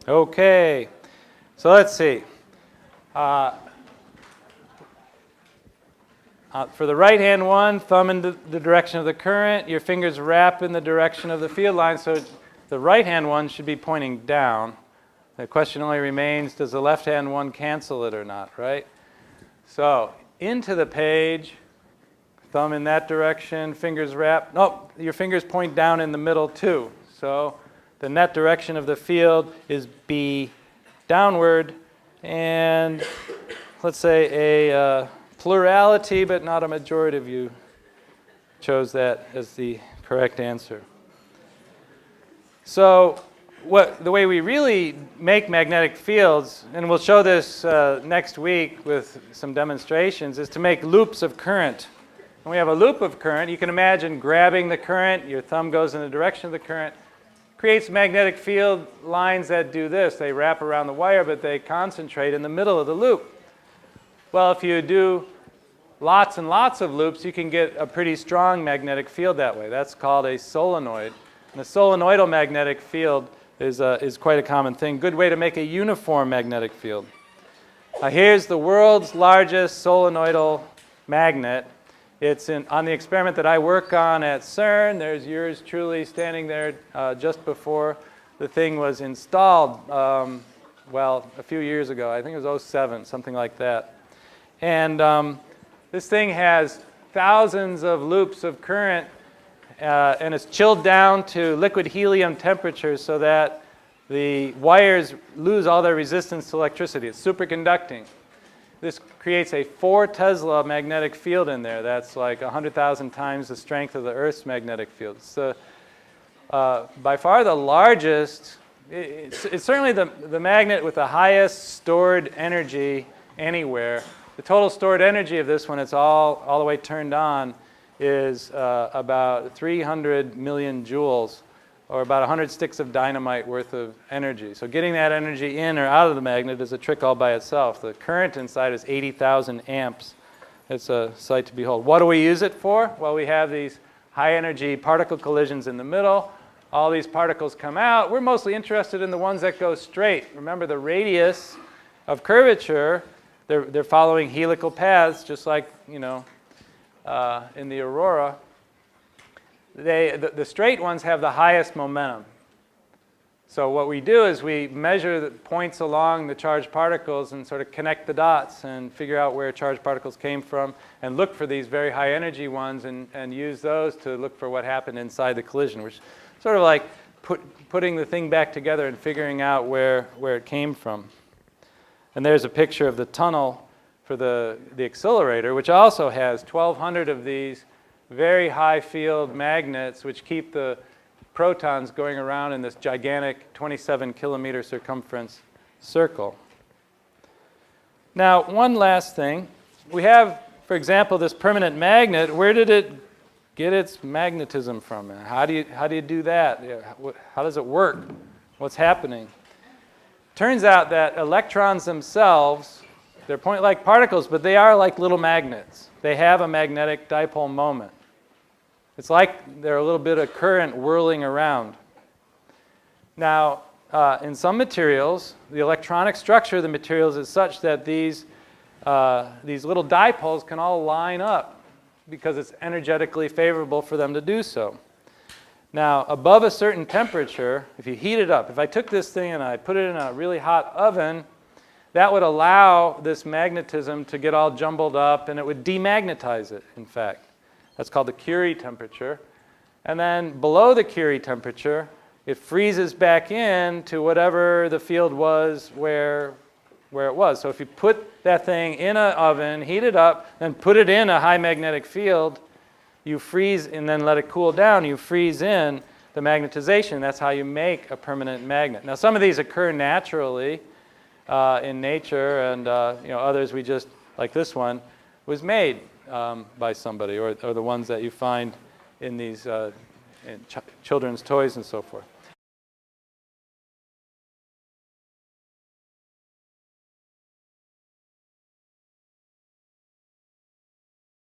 Okay, so let's see. For the right-hand one, thumb in the direction of the current, your fingers wrap in the direction of the field line, so the right-hand one should be pointing down. The question only remains, does the left-hand one cancel it or not, right? So, into the page, thumb in that direction, fingers wrap. No, your fingers point down in the middle too. So, the net direction of the field is B downward, and let's say a plurality, but not a majority of you chose that as the correct answer. So the way we really make magnetic fields, and we'll show this next week with some demonstrations, is to make loops of current. When we have a loop of current, you can imagine grabbing the current, your thumb goes in the direction of the current, creates magnetic field lines that do this. They wrap around the wire, but they concentrate in the middle of the loop. Well, if you do lots and lots of loops, you can get a pretty strong magnetic field that way. That's called a solenoid. And the solenoidal magnetic field is quite a common thing. Good way to make a uniform magnetic field. Here's the world's largest solenoidal magnet. It's on the experiment that I work on at CERN. There's yours truly standing there just before the thing was installed, well, a few years ago. I think it was 2007, something like that. And this thing has thousands of loops of current, and it's chilled down to liquid helium temperatures so that the wires lose all their resistance to electricity. It's superconducting. This creates a 4 Tesla magnetic field in there. That's like 100,000 times the strength of the Earth's magnetic field. It's by far the largest. It's certainly the magnet with the highest stored energy anywhere. The total stored energy of this, when it's all the way turned on, is about 300 million joules, or about 100 sticks of dynamite worth of energy. So getting that energy in or out of the magnet is a trick all by itself. The current inside is 80,000 amps. It's a sight to behold. What do we use it for? Well, we have these high-energy particle collisions in the middle. All these particles come out. We're mostly interested in the ones that go straight. Remember, the radius of curvature, they're following helical paths, just like, in the aurora. The straight ones have the highest momentum. So what we do is we measure the points along the charged particles and sort of connect the dots and figure out where charged particles came from and look for these very high energy ones and use those to look for what happened inside the collision, which is sort of like putting the thing back together and figuring out where it came from. And there's a picture of the tunnel for the accelerator, which also has 1,200 of these very high field magnets which keep the protons going around in this gigantic 27 kilometer circumference circle. Now, one last thing. We have, for example, this permanent magnet. Where did it get its magnetism from? How do you do that? How does it work? What's happening? Turns out that electrons themselves, they're point-like particles, but they are like little magnets. They have a magnetic dipole moment. It's like they're a little bit of current whirling around. Now, in some materials, the electronic structure of the materials is such that these little dipoles can all line up because it's energetically favorable for them to do so. Now, above a certain temperature, if you heat it up, if I took this thing and I put it in a really hot oven, that would allow this magnetism to get all jumbled up, and it would demagnetize it, in fact. That's called the Curie temperature. And then below the Curie temperature, it freezes back in to whatever the field was where it was. So if you put that thing in an oven, heat it up, then put it in a high magnetic field, you freeze and then let it cool down, you freeze in the magnetization. That's how you make a permanent magnet. Now, some of these occur naturally in nature, and others we just, like this one, was made by somebody, or the ones that you find in these in children's toys and so forth.